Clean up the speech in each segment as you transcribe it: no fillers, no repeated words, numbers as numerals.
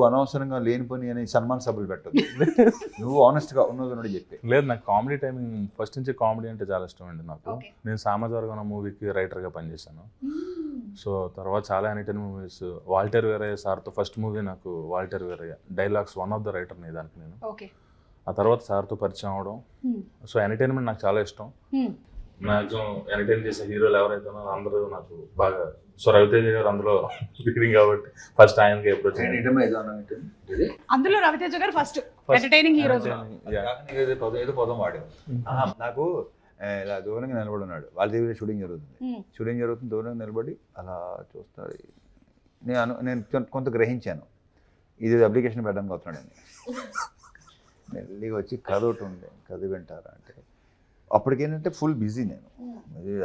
అనవసరంగా లేని పని అని సన్మాన సభలు పెట్టదు. నువ్వు ఆనెస్ట్గా ఉన్నది చెప్పే. లేదు, నాకు కామెడీ టైమింగ్ ఫస్ట్ నుంచి కామెడీ అంటే చాలా ఇష్టం అండి నాకు. నేను సామాజిక మూవీకి రైటర్గా పనిచేశాను. సో తర్వాత చాలా ఎంటర్టైన్మెంట్ మూవీస్, వాల్టర్ వీరయ్య సార్తో ఫస్ట్ మూవీ నాకు Waltair Veerayya dialogues one of the రైటర్ని దానికి నేను. ఆ తర్వాత సార్తో పరిచయం అవడం. సో ఎంటర్టైన్మెంట్ నాకు చాలా ఇష్టం. మ్యాక్సిమం ఎంటర్టైన్ చేసే హీరోలు ఎవరైతే ఉన్నారో అందరూ నాకు బాగా. సో రవితేజ గారు అందులో లీడింగ్ కాబట్టి ఫస్ట్ ఆయనకి అప్రోచ్. అందులో రవితేజ గారు ఫస్ట్ ఎంటర్టైనింగ్ హీరోస్. ఏదో పదం వాడారు. నాకు ఇలా దూరంగా నిలబడి ఉన్నాడు, వాళ్ళ దగ్గర షూటింగ్ జరుగుతుంది. దూరంగా నిలబడి అలా చూస్తాడు. నేను కొంత గ్రహించాను, ఇది అప్లికేషన్ పెట్టడానికి వస్తున్నాడని. మెల్లిగా వచ్చి కథ ఒకటి ఉండే, కథ వింటారా అంటే అప్పటికేంటంటే ఫుల్ బిజీ నేను.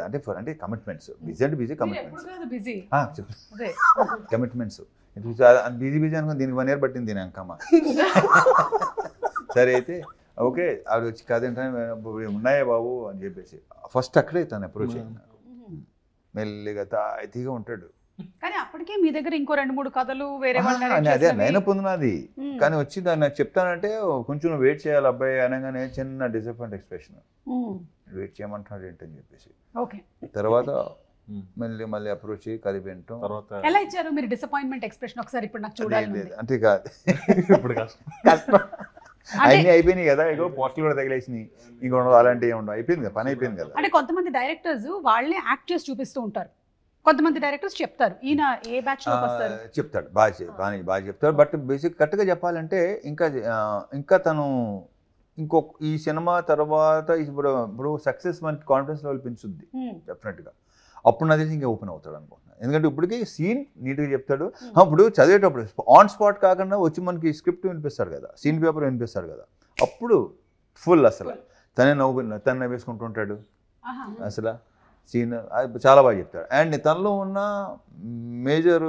అంటే కమిట్మెంట్స్, బిజీ అంటే బిజీ, కమిట్మెంట్స్ బిజీ అనుకుని దీనికి 1 year పట్టింది దీని అంకమ్మ. సరే అయితే ఓకే, ఆవిడ వచ్చి కథ ఏంటంటే ఉన్నాయా బాబు అని చెప్పేసి ఫస్ట్ అక్కడే తను అప్రోచ్ అయ్యింది. మెల్లిగా తాయితీగా ఉంటాడు. కానీ అప్పటికే మీ దగ్గర ఇంకో 2-3 కథలు వేరే అదే లైన్ పొందినది. కానీ వచ్చి దాన్ని నాకు చెప్తానంటే కొంచెం వెయిట్ చేయాలి అబ్బాయి అనగానే చిన్న డిసప్పాయింట్ ఎక్స్ప్రెషన్, వెయిట్ చేయమంటున్నాడు ఏంటని చెప్పేసి. తర్వాత మళ్ళీ అప్రోచ్ అయ్యి కథ వింటాం. ఎలా ఇచ్చారు మీరు డిసప్పాయింట్మెంట్ ఎక్స్ప్రెషన్? ఒకసారి ఇప్పుడు నాకు చూడాలి. అంటే కాదు, ఇప్పుడు కష్టం. అన్నీ అయిపోయినాయి కదా, ఇగో పోస్టులు కూడా తగిలేసినాయి, ఇంకో అలాంటివి ఉండవు, అయిపోయింది కదా, పని అయిపోయింది కదా. అంటే కొంతమంది డైరెక్టర్స్ వాళ్ళే యాక్ట్ చేసి చూపిస్తూ ఉంటారు, కొంతమంది డైరెక్టర్స్ చెప్తారు ఈయన ఏ బ్యాచ్ లోకి వస్తారు చెప్తాడు, బాగా చెప్తాడు. బట్ బేసిక్ కరెక్ట్గా చెప్పాలంటే ఇంకా తను ఈ సినిమా తర్వాత ఇప్పుడు సక్సెస్ మనకి కాన్ఫిడెన్స్ లెవెల్ పెంచుద్ది డెఫినెట్గా. అప్పుడు నా తెలిసి ఇంకా ఓపెన్ అవుతాడు అనుకుంటున్నాను. ఎందుకంటే ఇప్పటికీ సీన్ నీట్గా చెప్తాడు. ఇప్పుడు చదివేటప్పుడు ఆన్ స్పాట్ కాకుండా వచ్చి మనకి స్క్రిప్ట్ వినిపిస్తాడు కదా, సీన్ పేపర్ వినిపిస్తాడు కదా, అప్పుడు ఫుల్ అసలు తనే నవ్వేసుకుంటూ ఉంటాడు. అసలు సీన్ చాలా బాగా చెప్తాడు. అండ్ తనలో ఉన్న మేజర్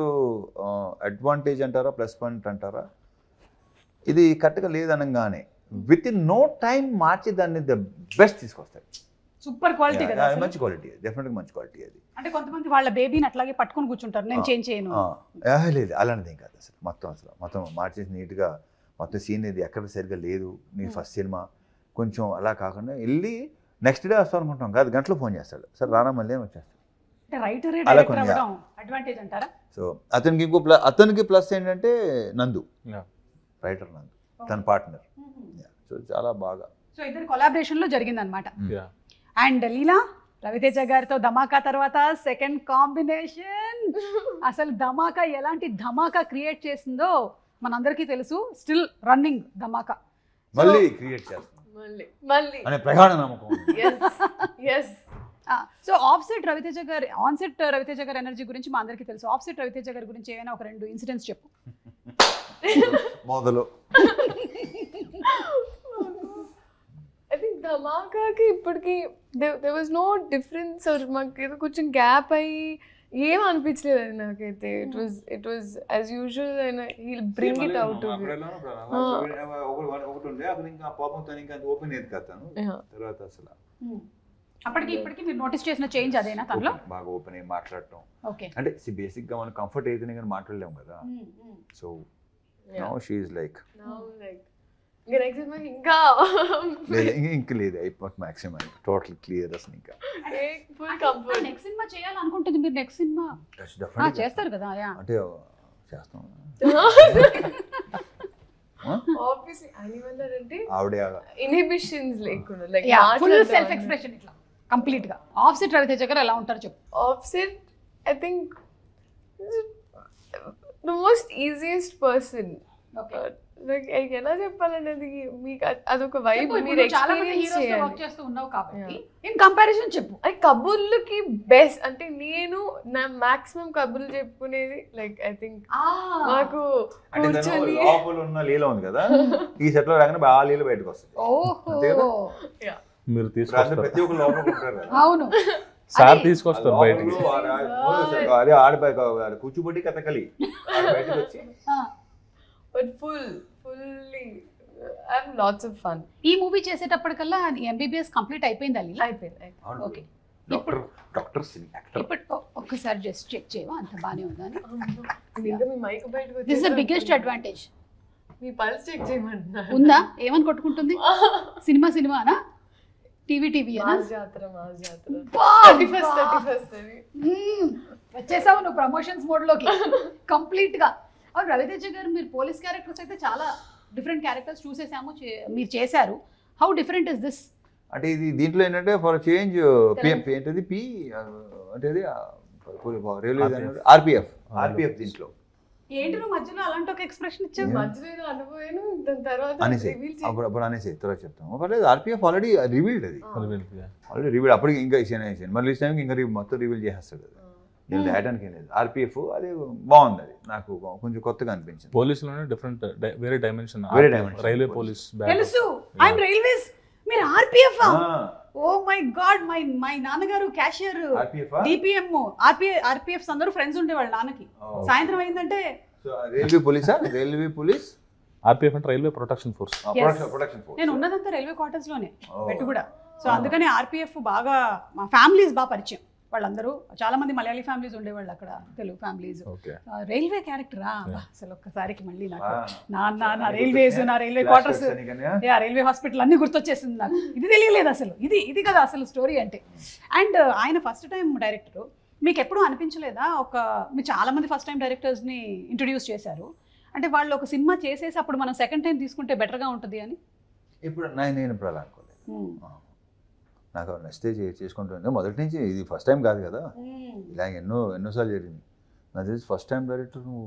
అడ్వాంటేజ్ అంటారా, ప్లస్ పాయింట్ అంటారా, ఇది కరెక్ట్గా లేదనగానే విత్ ఇన్ నో టైం మార్చి దాన్ని ద బెస్ట్ తీసుకొస్తాడు. సూపర్ క్వాలిటీ కదా, మంచి క్వాలిటీ, డెఫినెట్గా మంచి క్వాలిటీ అది. అంటే కొంతమంది వాళ్ళ బేబీని అట్లాగే పట్టుకొని కూర్చుంటారు, నేను చేంజ్ చేయను. లేదు అలాంటిది ఏం కాదు అసలు. మొత్తం మార్చేసి నీట్గా మొత్తం సీన్ ఇది ఎక్కడ సరిగ్గా లేదు, నీ ఫస్ట్ సినిమా కొంచెం అలా కాకుండా వెళ్ళి నెక్స్ట్ డే వస్తాం అనుకుంటాం కాదు, గంటలో ఫోన్ చేస్తాడు, సార్ రానా మళ్ళీ అని వచ్చేస్తాడు. సో అతనికి ప్లస్ ఏంటంటే నందు, రైటర్ నందు తన పార్ట్నర్. సో చాలా బాగా, సో ఇద్దరు కొలాబరేషన్ లో జరిగింది అనమాట. అండ్ లీలా రవితేజ గారితో ధమాకా తర్వాత సెకండ్ కాంబినేషన్, అసలు ధమాకా ఎలాంటి ధమాకా క్రియేట్ చేసిందో మనందరికీ తెలుసు. స్టిల్ రన్నింగ్ ధమాకా మళ్ళీ క్రియేట్ చేస్తాం అనే ప్రగాఢ నమ్మకం. సో ఆఫ్ సెట్ రవితేజ గారు, ఆన్ సెట్ రవితేజ గారి ఎనర్జీ గురించి మా అందరికీ తెలుసు. ఆఫ్ సెట్ రవితేజ గారి గురించి ఏమైనా ఒక 2 ఇన్సిడెంట్స్ చెప్పు. మొదలు ఐ థింక్ ధమాకాకి ఇప్పటికి there was no difference. మాకు ఏదో కొంచెం గ్యాప్ అయ్యి ఏం అనిపించలేదు అది నాకైతే. It was as usual and he'll bring it out to you. అప్పటికి ఇప్పటికి మీరు నోటీస్ చేసిన చేంజ్ అదేనా తనలో? బాగా ఓపెన్ అయ్యి మాట్లాడటం. అంటే బేసిక్ గా మనం కంఫర్ట్ అయితేనే కానీ మాట్లాడలేము కదా. So now she is like ఇంకా లేదు అయిపోయి మాక్సిమం టోటల్ క్లియర్ అసలు. ఇంకా నెక్స్ట్ సినిమా చేయాలనుకుంటుంది మీరు? నెక్స్ట్ సినిమా చేస్తారు కదా? అంటే చేస్తాం ఆబ్వియస్లీ. అనిమల్ అంటే ఆవిడ ఇన్హిబిషన్స్ లేకుండా లైక్ ఫుల్ సెల్ఫ్ ఎక్స్ప్రెషన్ ఇట్లా కంప్లీట్ గా. ఆఫ్ సెట్ రవితేజ గారు ఎలా ఉంటారు చెప్పు? Of set I think the most easiest person. Like ఎలా చెప్పాలంటే అది మీకు అదొక వైబ్. మీరు ఎక్స్పీరియన్స్ చేస్తూ ఉన్నావు కాబట్టి ఇన్ కంపారిజన్ చెప్పు. అది కబుర్లకి బెస్ట్. అంటే నేను నా మాక్సిమం కబుర్లు చెప్పుకునేది లైక్ ఐ థింక్ మాకు కూర్చొని లోపల ఉన్న లీల ఉంది కదా, ఈ సెట్ లో రాగానే బాగా లీల బయటకు వస్తుంది. మీరు తీసుకొస్తారు ప్రతి ఒక్క లోపల ఉంటారు కదా. అవును, సార్ తీసుకొస్తారు బయటకి. అదే ఆడ కూర్చుబడి కథకలి బయటకు వచ్చి but fully I'm lots of fun. ఈ మూవీ చేసేటప్పటికల్లా ఎంబీబీఎస్ కంప్లీట్ అయిపోయిందా? అయిపోయింది. ఓకే, డాక్టర్ ఇప్పుడు ఒక్కసారి జస్ట్ చెక్ చేయవా అంత బానే ఉందా అని? ఇంకా మీ మైక్ బయటకు this is the biggest advantage. మీ పల్స్ చెక్ చేయమంటున్నారు. ఉందా? ఏమని కొట్టుకుంటుంది? సినిమానా? టీవీ మాస్ జాతర 31st అది. వచ్చేసావు నువ్వు ప్రమోషన్స్ మోడ్లోకి కంప్లీట్గా. అవును రవితేజ గారు, మీరు పోలీస్ క్యారెక్టర్స్ అయితే చాలా డిఫరెంట్ క్యారెక్టర్స్ చూసేసాము, మీరు చేశారు. How different is this? అంటే ఇది దీంట్లో ఏంటంటే ఫర్ చేంజ్ ఏంటది పి అంటే రైల్వే ఆర్పిఎఫ్ దీంట్లో ఏంటి నువ్వు మధ్యలో అలాంటి ఒక ఎక్స్ప్రెషన్ ఇచ్చావు? మధ్యలో అనుభవాను, దాని తర్వాత అనేసి అప్పుడు అనేసి తర్వాత చెప్తాము. పర్లేదు, ఆర్పిఎఫ్ ఆల్రెడీ రివీల్డ్, అది ఆల్రెడీ రివీల్డ్. అప్పటికి ఇంకా సినిమా రిలీజ్ టైంకి ఇంకా మొత్తం రివీల్ చేసేస్తాడు. నేను రాయడానికి ఏం లేదు. ఆర్పిఎఫ్ అది బాగుంది, అది నాకు కొంచెం కొత్తగా అనిపించింది. పోలీసులోనే డిఫరెంట్ వేరే డైమెన్షన్, రైల్వే పోలీస్. తెలుసు, ఐఎమ్ రైల్వేస్, మీరు RPF. Oh my God, my నాన్నగారు క్యాషియర్, డిపిఎం, ఆర్పిఎఫ్ అందరూ ఫ్రెండ్స్ ఉండేవాళ్ళు నాన్నకి. సాయంత్రం అయిందంటే రైల్వే పోలీస్ ఆర్పిఎఫ్ అంటే రైల్వే ప్రొటెక్షన్ ఫోర్స్. నేను ఉన్నదంతా రైల్వే క్వార్టర్స్ లోనే పెట్టు కూడా. సో అందుకని ఆర్పిఎఫ్ బాగా, మా ఫ్యామిలీస్ బాగా పరిచయం. వాళ్ళందరూ చాలా మంది మలయాళీ ఫ్యామిలీస్ ఉండేవాళ్ళు అక్కడ, తెలుగు ఫ్యామిలీస్. రైల్వే క్యారెక్టరా అసలు ఒక్కసారికి మళ్ళీ నాకు నా రైల్వేస్, నా రైల్వే క్వార్టర్స్, రైల్వే హాస్పిటల్ అన్ని గుర్తొచ్చేసింది నాకు. ఇది తెలియలేదు అసలు, ఇది కదా అసలు స్టోరీ అంటే. అండ్ ఆయన ఫస్ట్ టైం డైరెక్టర్, మీకు ఎప్పుడూ అనిపించలేదా మీరు చాలా మంది ఫస్ట్ టైం డైరెక్టర్స్ని ఇంట్రొడ్యూస్ చేశారు అంటే వాళ్ళు ఒక సినిమా చేసేసి అప్పుడు మనం సెకండ్ టైం తీసుకుంటే బెటర్గా ఉంటుంది అని? ఇప్పుడు నేను ఇప్పుడు అలా అనుకోలేదు. నాకు నచ్చితే చేసుకుంటుంది మొదటి నుంచి. ఇది ఫస్ట్ టైం కాదు కదా, ఇలా ఎన్నోసార్లు జరిగింది. నాకు తెలిసి ఫస్ట్ టైం డైరెక్టర్ నువ్వు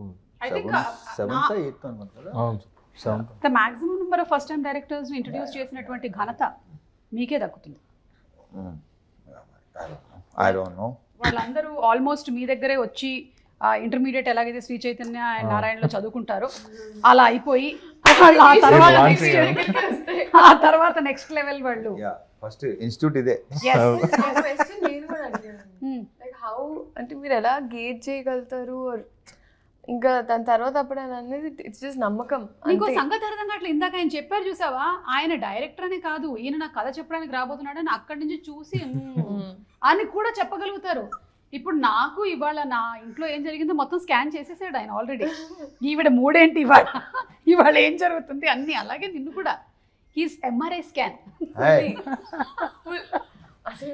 7th 8th అనుకుంటా. The maximum number of first time directors introduce చేసినటువంటి ఘనత మీకే దక్కుతుంది. I don't know. వాళ్ళందరూ ఆల్మోస్ట్ మీ దగ్గరే వచ్చి ఇంటర్మీడియట్ ఎలాగైతే శ్రీ చైతన్య అండ్ నారాయణలో చదువుకుంటారో అలా అయిపోయి ఆ తర్వాత నెక్స్ట్ లెవెల్ వాళ్ళు. ఫస్ట్ ఇన్స్టిట్యూట్ ఇదే. నేను కూడా అడిగాను, లైక్ హౌ అంటే మీరు ఎలా గేజ్ చేయగలుగుతారు, ఇంకా దాని తర్వాత అప్పుడు అనేది ఇట్స్ జస్ట్ నమ్మకం. ఇంకో సంగతి అర్థం కావట్లేదు, ఇందాక ఆయన చెప్పారు చూసావా, ఆయన డైరెక్టర్ అనే కాదు, ఈయన నాకు కథ చెప్పడానికి రాబోతున్నాడు అని అక్కడి నుంచి చూసి అని కూడా చెప్పగలుగుతారు. ఇప్పుడు నాకు ఇవాళ నా ఇంట్లో ఏం జరిగిందో మొత్తం స్కాన్ చేసేసాడు ఆయన ఆల్రెడీ. ఈవిడ మూడేంటి ఇవాళ ఏం జరుగుతుంది అన్ని. అలాగే నిన్ను కూడా హీస్ ఎంఆర్ఐ స్కాన్. అసలు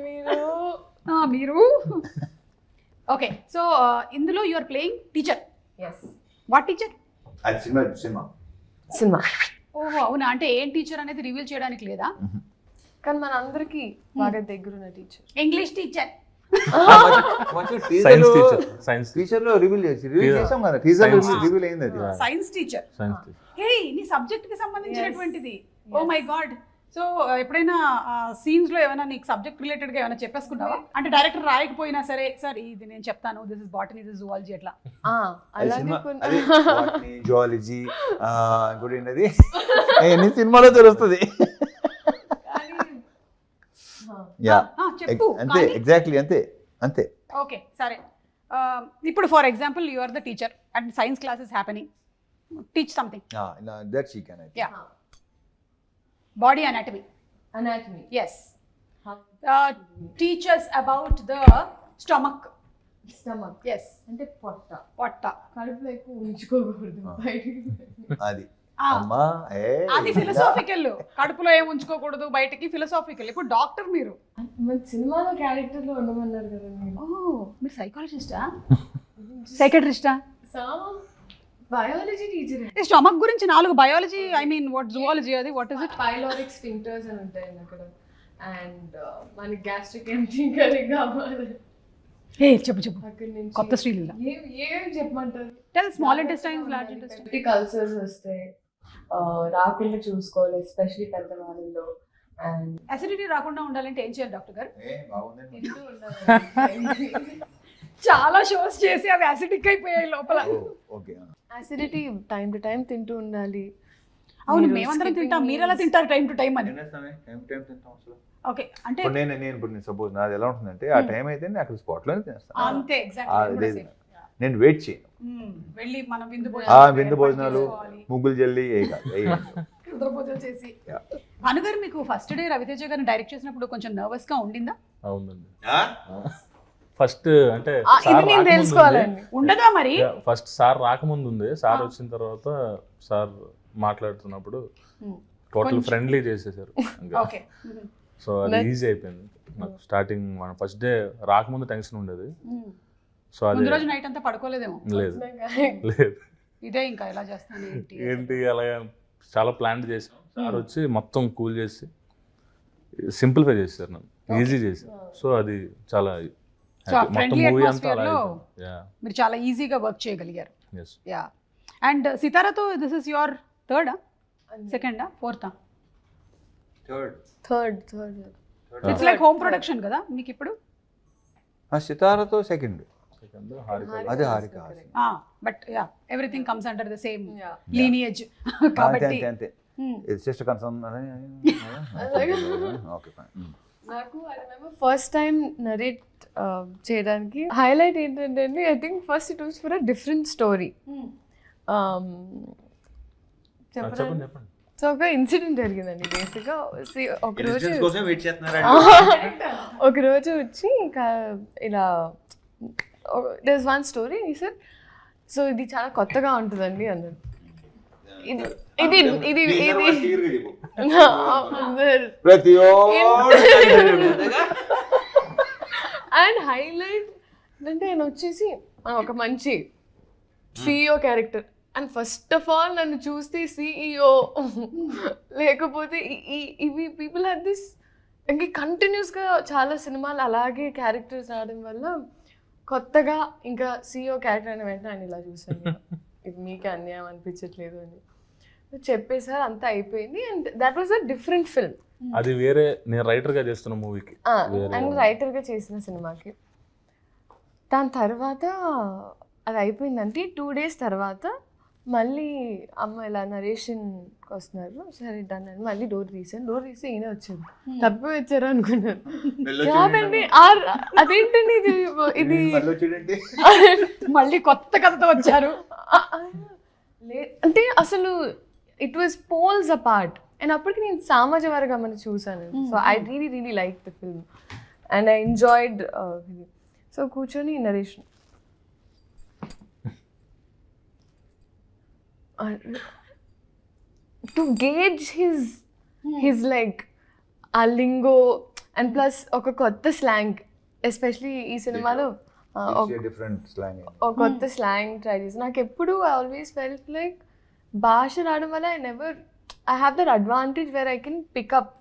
మీరు ఓకే. సో ఇందులో you are playing teacher. What teacher? Cinema. ఓహో అవునా, అంటే ఏం టీచర్ అనేది రివీల్ చేయడానికి లేదా? కానీ మన అందరికి బాగా దగ్గరున్న teacher. English teacher, science teacher. Science teacher లో రివీల్ చేసాం కదా, టీచర్ రివీల్ అయింది అది. Science teacher. హే, నీ సబ్జెక్ట్ కి సంబంధించినటువంటిది. Oh my God. సో ఎప్పుడైనా సీన్స్ లో ఏమైనా నీకు సబ్జెక్ట్ రిలేటెడ్ గా ఏమైనా చెప్పేసుకున్నావా? అంటే డైరెక్టర్ రాయకపోయినా సరే, సార్ ఇది నేను చెప్తాను, this is botany, this is zoology, అట్లా. జువాలజీ ఇంకోటి ఏంటది ఎన్ని సినిమాలో తెలుస్తుంది. అంతే, ఎగ్జాక్ట్లీ అంతే. ఓకే సరే. ఇప్పుడు for example you are the teacher and science class is happening, teach something. That she can. Yeah, body anatomy. Yes. Teach us about the stomach. Yes. అంటే పొట్ట కడుపులో ఎక్కువ ఉంచుకోకూడదు, అది అది ఫిలసాఫికల్. కడుపులో ఏం ఉంచుకోకూడదు బయటకి, ఫిలసాఫికల్. ఇప్పుడు డాక్టర్ మీరు, మన సినిమాలో క్యారెక్టర్ లో ఉండమన్నారు కదా. మీరు సైకాలజిస్టా, సైకాట్రిస్టా? Biology teacher. స్టమక్ గురించి 4 biology, I mean what zoology, అది what is it? Pyloric sphincters అని ఉంటాయి అక్కడ. అండ్ మనకి గ్యాస్ట్రిక్ ఎంటీ కరెక్ట్ కావాలి. చెప్పు అక్కడ నుంచి కొత్త శ్రీలీల ఏం చెప్పమంటారు? Tell. Small intestines, large intestines. Ulcers వస్తాయి, రాకుండా చూసుకోవాలి, ఎస్పెషల్లీ పెద్దవాళ్ళలో. అండ్ అసిడిటీ రాకుండా ఉండాలంటే ఏం చేయాలి డాక్టర్ గారు? తింటూ ఉండాలి. చాలా షోస్ చేసి అవి యాసిడిక్ అయిపోయాయి లోపల. యాసిడిటీ టైం టు టైం తింటూ ఉండాలి. అవును, మేమందరం తింటాం, మీరు ఎలా తింటారు టైం టు టైం అని? ఓకే, అంటే నేను సపోజ్ నాది ఎలా ఉంటుందంటే ఆ టైం అయితే నేను అక్కడ స్పాట్ లోనే తినేస్తాను. అంతే, ఎగ్జాక్ట్లీ. నేను వెయిట్ చేయను. వెళ్ళి మనం విందు భోజనాలు, ముగ్గులు జల్లి భోజనాలు చేసి. భానుగారు, మీకు ఫస్ట్ డే రవితేజ గారిని డైరెక్ట్ చేసినప్పుడు కొంచెం నర్వస్ గా ఉండిందా? అవునండి. ఫస్ట్ అంటే తెలుసుకోవాలండి ఉండదా మరి? ఫస్ట్ సార్ రాకముందు ఉంది, సార్ వచ్చిన తర్వాత సార్ మాట్లాడుతున్నప్పుడు టోటల్ ఫ్రెండ్లీ చేసేసారు. ఓకే. సో అది ఈజీ అయిపోయింది నాకు. స్టార్టింగ్ మన ఫస్ట్ డే రాకముందు టెన్షన్ ఉండేది. సో అది ముందు రోజు నైట్ అంతా పడుకోలేదేమో. లేదు లేదు ఇదే ఇంకా ఎలా చేస్తాను ఏంటి అలా చాలా ప్లాన్ చేసాం. సార్ వచ్చి మొత్తం కూల్ చేసి సింప్లిఫై చేశారు, నన్ను ఈజీ చేశారు. సో అది చాలా మొత్తం మూవీ అంతా అలా మీరు చాలా ఈజీగా వర్క్ చేయగలిగారు. yes yeah. అండ్ సితారాతో దిస్ ఇస్ యువర్ థర్డా, సెకండా, ఫోర్తా? Third it's like home production కదా మీకు ఇప్పుడు. సితారాతో సెకండ్, సెకండ్ హారిక. అదే Harika. But yeah everything comes under the same lineage కాబట్టి అంతే. Sister concern. Okay fine. నాకు I remember first time narrate చేయడానికి హైలైట్ ఏంటంటే అండి, I think first it was for a different story. చెప్పండి. సో ఒక ఇన్సిడెంట్ జరిగిందండి బేసిక్గా. ఒకరోజు వచ్చి ఇంకా ఇలా there is one story sir, so ఇది చాలా కొత్తగా ఉంటుందండి అన్నారు. ఇది ఇది ఇది అండ్ హైలైట్ అంటే ఆయన వచ్చేసి ఒక మంచి CEO character. And first of all నన్ను చూస్తే CEO లేకపోతే ఇవి పీపుల్ హ్యావ్ దిస్ ఇంక కంటిన్యూస్గా చాలా సినిమాలు అలాగే క్యారెక్టర్స్ రావడం వల్ల కొత్తగా ఇంకా CEO క్యారెక్టర్ అయిన వెంటనే ఆయన ఇలా చూసాను, ఇది మీకే అన్యాయం అనిపించట్లేదు అని చెప్పేసారు. అంతా అయిపోయింది. And that was a different film. అది వేరే, నేను రైటర్గా చేస్తున్న మూవీకి అండ్ రైటర్గా చేసిన సినిమాకి. దాని తర్వాత అది అయిపోయిందంటే 2 days తర్వాత మళ్ళీ అమ్మ ఇలా నరేషన్కి వస్తున్నారు. సరే దాన్ని మళ్ళీ డోర్ తీస్తే ఈయన వచ్చారు. తప్పి వచ్చారు అనుకున్నారు. కాదండి, అదేంటండి ఇది మళ్ళీ కొత్త కథతో వచ్చారు అంటే అసలు it was poles apart. And అప్పటికి నేను సామాజ వర్గం చూసాను. So I really like the film and I enjoyed. So కూర్చొని narration to gauge his like uh lingo and plus ఒక కొత్త స్లాంగ్, ఎస్పెషలీ ఈ సినిమాలో ఒక కొత్త స్లాంగ్ ట్రై చేసి నాకు ఎప్పుడు ఐ ఆల్వేస్ ఫెల్ట్ లైక్ భాష రావడం వల్ల I have that advantage where I can pick up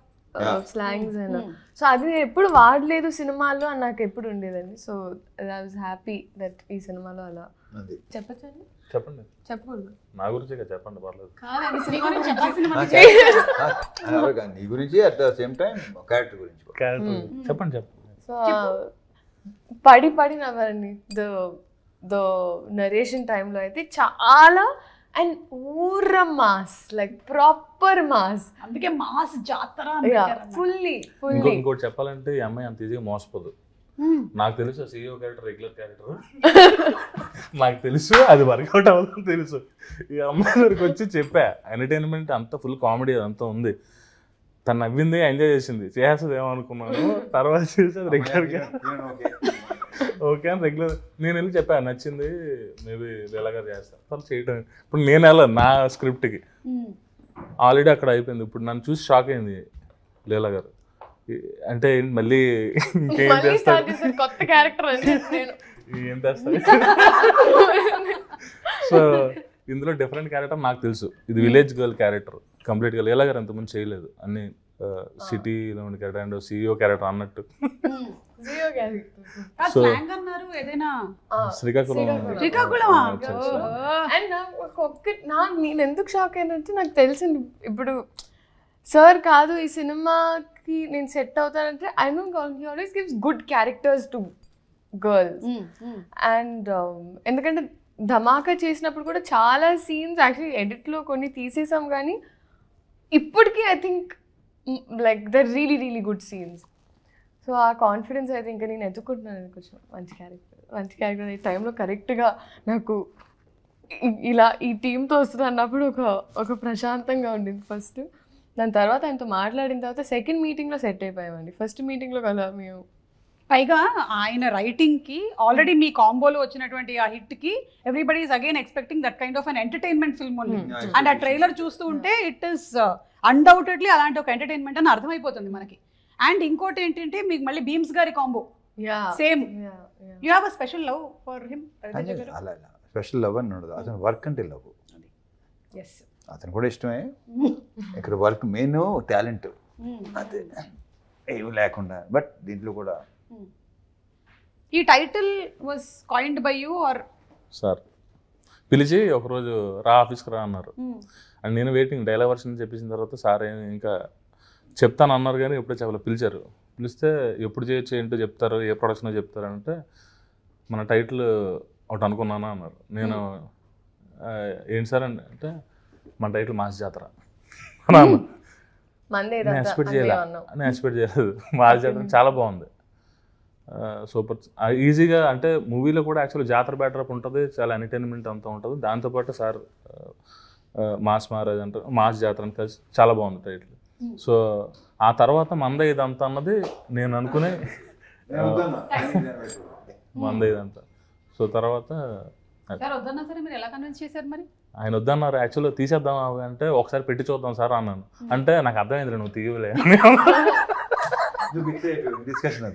slangs and so అది నేను ఎప్పుడు వాడలేదు సినిమాల్లో అని నాకు ఎప్పుడు ఉండేదండి. So I was happy that ఈ సినిమాలో అలా చెప్పచ్చండి. చెప్పండి. చెప్పకూడదు నా గురించి చెప్పండి, పర్లేదు. నీ గురించి at the same time character గురించి చెప్పండి. సో పడి నవ్వండి ద నరేషన్ టైంలో అయితే చాలా. అండ్ ఊర మాస్, లైక్ ప్రాపర్ మాస్. అందుకే మాస్ జాతర ఫుల్లీ. ఇంకోటి చెప్పాలంటే ఈ అమ్మాయి అంత ఈజీగా మోసపోదు. నాకు తెలుసు CEO క్యారెక్టర్ రెగ్యులర్ క్యారెక్టర్, నాకు తెలుసు అది వర్కౌట్ అవ్వదని తెలుసు. ఈ అమ్మాయి దగ్గరికి వచ్చి చెప్పా, ఎంటర్టైన్మెంట్ అంతా ఫుల్ కామెడీ అదంతా ఉంది, తను నవ్వింది ఎంజాయ్ చేసింది, చేస్తుంది ఏమనుకున్నాను. తర్వాత చేసి అది రెగ్యులర్గా ఓకే అని రెగ్యులర్ నేను వెళ్ళి చెప్పాను, నచ్చింది మేబీ లీలా గారు చేస్తాను వాళ్ళు చేయటం. ఇప్పుడు నేను వెళ్ళాను నా స్క్రిప్ట్కి, ఆల్రెడీ అక్కడ అయిపోయింది. ఇప్పుడు నన్ను చూసి షాక్ అయింది లీలా గారు, అంటే మళ్ళీ ఇంకేం చేస్తారు, కొత్త క్యారెక్టర్ ఏం చేస్తారు. సో ఇందులో డిఫరెంట్ క్యారెక్టర్ నాకు తెలుసు, ఇది విలేజ్ గర్ల్ క్యారెక్టర్ కంప్లీట్గా. లీలా గారు అంతకుముందు చేయలేదు, అన్ని సిటీలో ఉండే క్యారెక్టర్ అండ్ CEO క్యారెక్టర్ అన్నట్టు. సో శ్రీకాకుళం. అండ్ నేను ఎందుకు షాక్ అయినంటే నాకు తెలిసింది ఇప్పుడు సార్ కాదు ఈ సినిమాకి నేను సెట్ అవుతానంటే I know he always gives good characters to girls. And ఎందుకంటే ధమాకా చేసినప్పుడు కూడా చాలా సీన్స్ యాక్చువల్లీ ఎడిట్లో కొన్ని తీసేసాం, కానీ ఇప్పటికీ I think like the really good scenes. So ఆ కాన్ఫిడెన్స్ అయితే ఇంకా నేను ఎత్తుకుంటున్నాను. కొంచెం మంచి క్యారెక్టర్ ఈ టైంలో కరెక్ట్గా నాకు ఇలా ఈ టీంతో వస్తుంది అన్నప్పుడు ఒక ప్రశాంతంగా ఉండింది ఫస్ట్. దాని తర్వాత ఆయనతో మాట్లాడిన తర్వాత సెకండ్ మీటింగ్లో సెట్ అయిపోయామండి. ఫస్ట్ మీటింగ్లో కదా మేము పైగా ఆయన రైటింగ్ కి ఆల్రెడీ మీ కాంబోలో వచ్చినటువంటి ఆ హిట్ కి everybody is again expecting that kind of an entertainment film only. And ఆ ట్రైలర్ చూస్తూ ఉంటే ఇట్ ఇస్ అన్డౌటెడ్లీ అలాంటి ఒక ఎంటర్టైన్మెంట్ అని అర్థమైపోతుంది మనకి. అండ్ ఇంకోటి ఏంటంటే మీకు మళ్ళీ భీమ్స్ గారి combo same. You have a special love for him? అలా స్పెషల్ లవ్ అని ఉండదు, అతను వర్క్ అంటే లవ్. ఎస్, అతను కూడా ఇష్టమే. ఇక్కడ వర్క్ మెయిన్ టాలెంట్ అదే ఏమి లేకుండా. బట్ దీంట్లో కూడా ఈ title was coined by you are? Sir పిలిచి ఒకరోజు రా ఆఫీస్కి రా అన్నారు. అండ్ నేను వెయిటింగ్ డైలాగ్ వర్షన్ చెప్పేసిన తర్వాత సార్ ఇంకా చెప్తాను అన్నారు కానీ ఎప్పుడో చెప్పలేదు. పిలిచారు, పిలిస్తే ఎప్పుడు చేయొచ్చు ఏంటో చెప్తారు, ఏ ప్రొడక్షన్ చెప్తారు అంటే మన టైటిల్ ఒకటి అనుకున్నానా అన్నారు. నేను ఏంటి సార్ అంటే మన టైటిల్ మాస్ జాతర నేను ఎక్స్పెక్ట్ చేయలేదు. మాస్ జాతర చాలా బాగుంది, సూపర్ ఈజీగా. అంటే మూవీలో కూడా యాక్చువల్లీ జాతర బ్యాటరప్ ఉంటుంది, చాలా ఎంటర్టైన్మెంట్ అంతా ఉంటుంది. దాంతోపాటు సార్ మాస్ మహారాజ్ అంటే మాస్ జాతర అని కలిసి చాలా బాగుంది టైటిల్. సో ఆ తర్వాత మంద ఇదంతా అన్నది నేను అనుకునే మంద ఇదంతా. సో తర్వాత ఆయన వద్దన్నారు. యాక్చువల్గా తీసేద్దాం అంటే ఒకసారి పెట్టి చూద్దాం సార్ అన్నాను. అంటే నాకు అర్థమైంది నువ్వు తీయలే డిస్కషన్